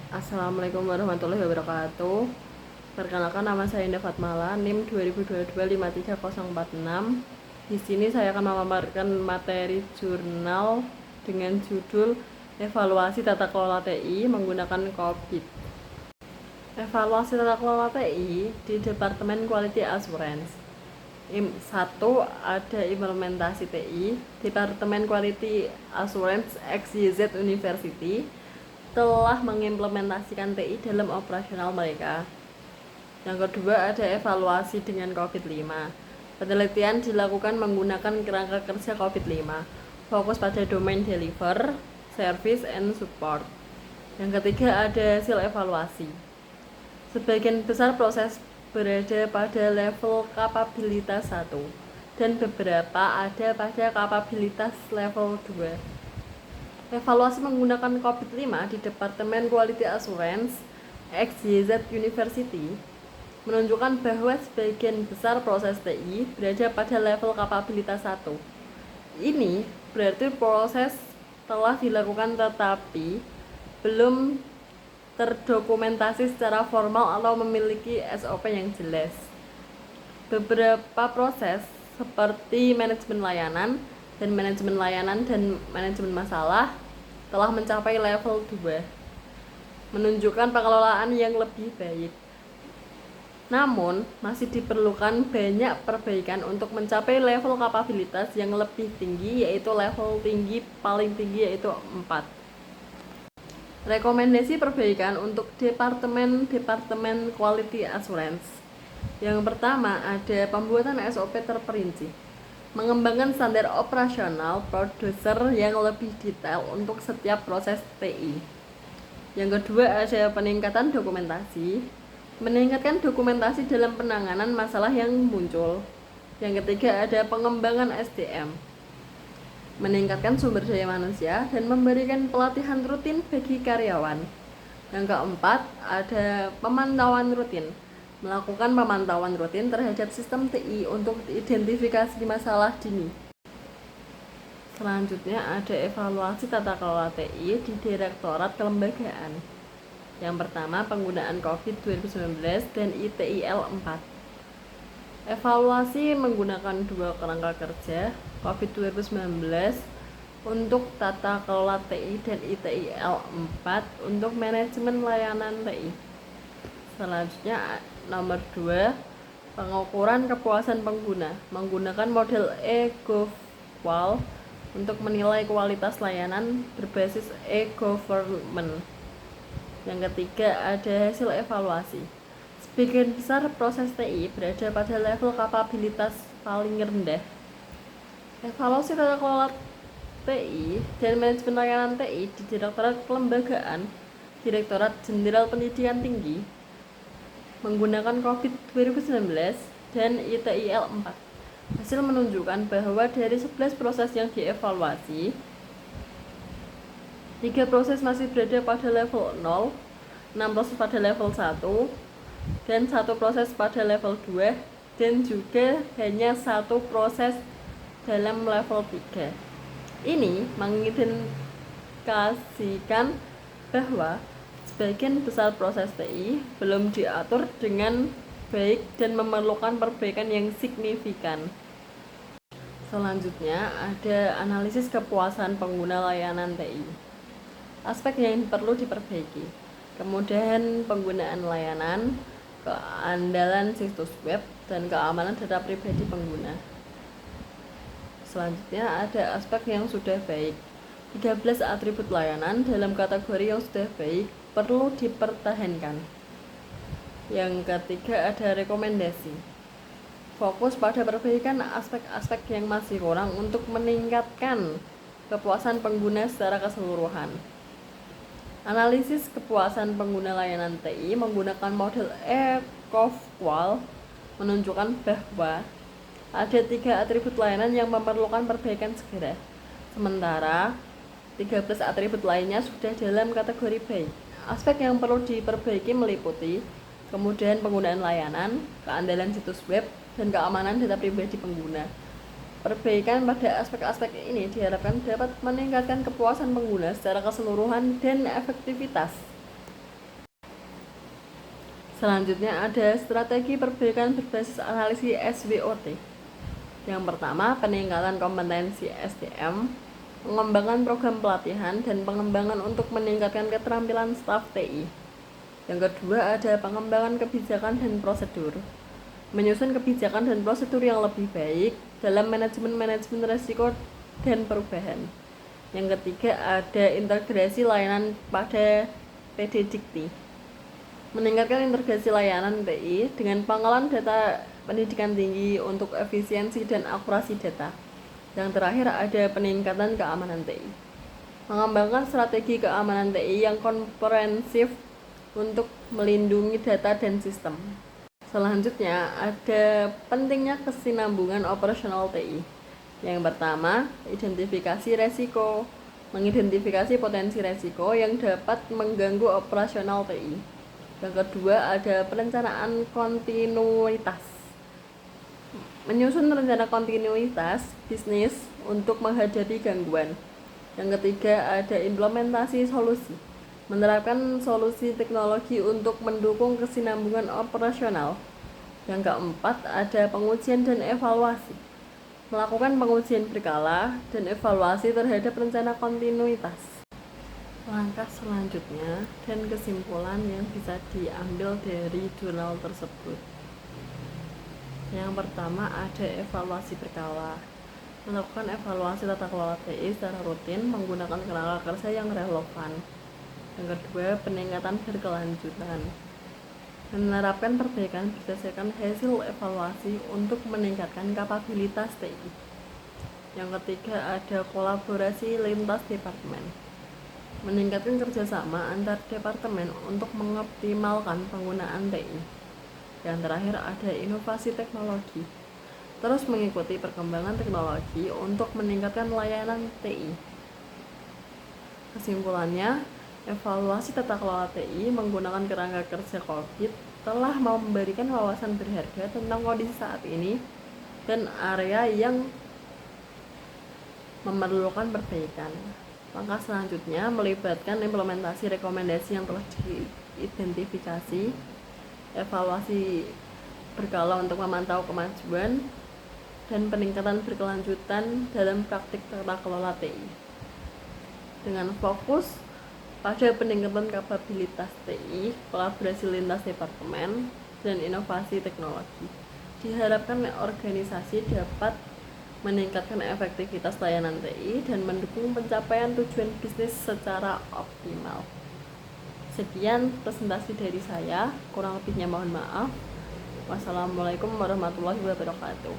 Assalamualaikum warahmatullahi wabarakatuh. Perkenalkan, nama saya Indah Fatmala, NIM 2022-53046. Di sini saya akan memaparkan materi jurnal dengan judul Evaluasi Tata Kelola TI menggunakan COVID. Evaluasi tata kelola TI di Departemen Quality Assurance. 1. Ada implementasi TI. Departemen Quality Assurance XYZ University telah mengimplementasikan TI dalam operasional mereka. Yang kedua, ada evaluasi dengan COVID-5. Penelitian dilakukan menggunakan kerangka kerja COVID-5, fokus pada domain deliver, service, and support. Yang ketiga, ada hasil evaluasi. Sebagian besar proses berada pada level kapabilitas 1 dan beberapa ada pada kapabilitas level 2. Evaluasi menggunakan COVID-5 di Departemen Quality Assurance XYZ University menunjukkan bahwa sebagian besar proses TI berada pada level kapabilitas 1. Ini berarti proses telah dilakukan tetapi belum terdokumentasi secara formal atau memiliki SOP yang jelas. Beberapa proses seperti manajemen layanan dan manajemen masalah telah mencapai level 2, menunjukkan pengelolaan yang lebih baik. Namun, masih diperlukan banyak perbaikan untuk mencapai level kapabilitas yang lebih tinggi, yaitu level paling tinggi yaitu 4. Rekomendasi perbaikan untuk Departemen Quality Assurance. Yang pertama, ada pembuatan SOP terperinci, mengembangkan standar operasional produser yang lebih detail untuk setiap proses TI. Yang kedua, ada peningkatan dokumentasi, meningkatkan dokumentasi dalam penanganan masalah yang muncul. Yang ketiga, ada pengembangan SDM, meningkatkan sumber daya manusia dan memberikan pelatihan rutin bagi karyawan. Yang keempat, ada pemantauan rutin, melakukan pemantauan rutin terhadap sistem TI untuk identifikasi masalah dini. Selanjutnya ada evaluasi tata kelola TI di Direktorat Kelembagaan. Yang pertama, penggunaan COVID 2019 dan ITIL 4. Evaluasi menggunakan dua kerangka kerja, COVID 2019 untuk tata kelola TI dan ITIL 4 untuk manajemen layanan TI. Selanjutnya nomor 2, pengukuran kepuasan pengguna menggunakan model e-Govqual untuk menilai kualitas layanan berbasis e-government. Yang ketiga, ada hasil evaluasi. Sebagian besar proses TI berada pada level kapabilitas paling rendah. Evaluasi tata kelola TI dan manajemen layanan TI di Direktorat Kelembagaan, Direktorat Jenderal Pendidikan Tinggi menggunakan COVID 2019 dan ITIL 4. Hasil menunjukkan bahwa dari 11 proses yang dievaluasi, 3 proses masih berada pada level 0, 6 proses pada level 1, dan 1 proses pada level 2, dan juga hanya 1 proses dalam level 3. Ini mengindikasikan bahwa sebagian besar proses TI belum diatur dengan baik dan memerlukan perbaikan yang signifikan. Selanjutnya ada analisis kepuasan pengguna layanan TI. Aspek yang perlu diperbaiki: kemudahan penggunaan layanan, keandalan situs web, dan keamanan data pribadi pengguna. Selanjutnya ada aspek yang sudah baik. 13 atribut layanan dalam kategori yang sudah baik perlu dipertahankan. Yang ketiga, ada rekomendasi. Fokus pada perbaikan aspek-aspek yang masih kurang untuk meningkatkan kepuasan pengguna secara keseluruhan. Analisis kepuasan pengguna layanan TI menggunakan model e-Govqual menunjukkan bahwa ada 3 atribut layanan yang memerlukan perbaikan segera, sementara 13 atribut lainnya sudah dalam kategori baik. Aspek yang perlu diperbaiki meliputi kemudahan penggunaan layanan, keandalan situs web, dan keamanan data pribadi pengguna. Perbaikan pada aspek-aspek ini diharapkan dapat meningkatkan kepuasan pengguna secara keseluruhan dan efektivitas. Selanjutnya ada strategi perbaikan berbasis analisis SWOT. Yang pertama, peningkatan kompetensi SDM, mengembangkan program pelatihan dan pengembangan untuk meningkatkan keterampilan staf TI. Yang kedua, ada pengembangan kebijakan dan prosedur, menyusun kebijakan dan prosedur yang lebih baik dalam manajemen risiko dan perubahan. Yang ketiga, ada integrasi layanan pada PDDikti, meningkatkan integrasi layanan TI dengan pengolahan data pendidikan tinggi untuk efisiensi dan akurasi data. Yang terakhir ada peningkatan keamanan TI, mengembangkan strategi keamanan TI yang komprehensif untuk melindungi data dan sistem. Selanjutnya ada pentingnya kesinambungan operasional TI. Yang pertama, identifikasi resiko, mengidentifikasi potensi resiko yang dapat mengganggu operasional TI. Yang kedua ada perencanaan kontinuitas, menyusun rencana kontinuitas bisnis untuk menghadapi gangguan. Yang ketiga ada implementasi solusi, menerapkan solusi teknologi untuk mendukung kesinambungan operasional. Yang keempat ada pengujian dan evaluasi, melakukan pengujian berkala dan evaluasi terhadap rencana kontinuitas. Langkah selanjutnya dan kesimpulan yang bisa diambil dari jurnal tersebut. Yang pertama ada evaluasi berkala, melakukan evaluasi tata kelola TI secara rutin menggunakan kerangka kerja yang relevan. Yang kedua, peningkatan berkelanjutan, menerapkan perbaikan berdasarkan hasil evaluasi untuk meningkatkan kapabilitas TI. Yang ketiga ada kolaborasi lintas departemen, meningkatkan kerjasama antar departemen untuk mengoptimalkan penggunaan TI. Yang terakhir ada inovasi teknologi, terus mengikuti perkembangan teknologi untuk meningkatkan layanan TI. Kesimpulannya, evaluasi tata kelola TI menggunakan kerangka kerja COVID telah memberikan wawasan berharga tentang kondisi saat ini dan area yang memerlukan perbaikan. Langkah selanjutnya melibatkan implementasi rekomendasi yang telah diidentifikasi, evaluasi berkala untuk memantau kemajuan, dan peningkatan berkelanjutan dalam praktik tata kelola TI. Dengan fokus pada peningkatan kapabilitas TI, kolaborasi lintas departemen, dan inovasi teknologi, diharapkan organisasi dapat meningkatkan efektivitas layanan TI dan mendukung pencapaian tujuan bisnis secara optimal. Sekian presentasi dari saya, kurang lebihnya mohon maaf. Wassalamualaikum warahmatullahi wabarakatuh.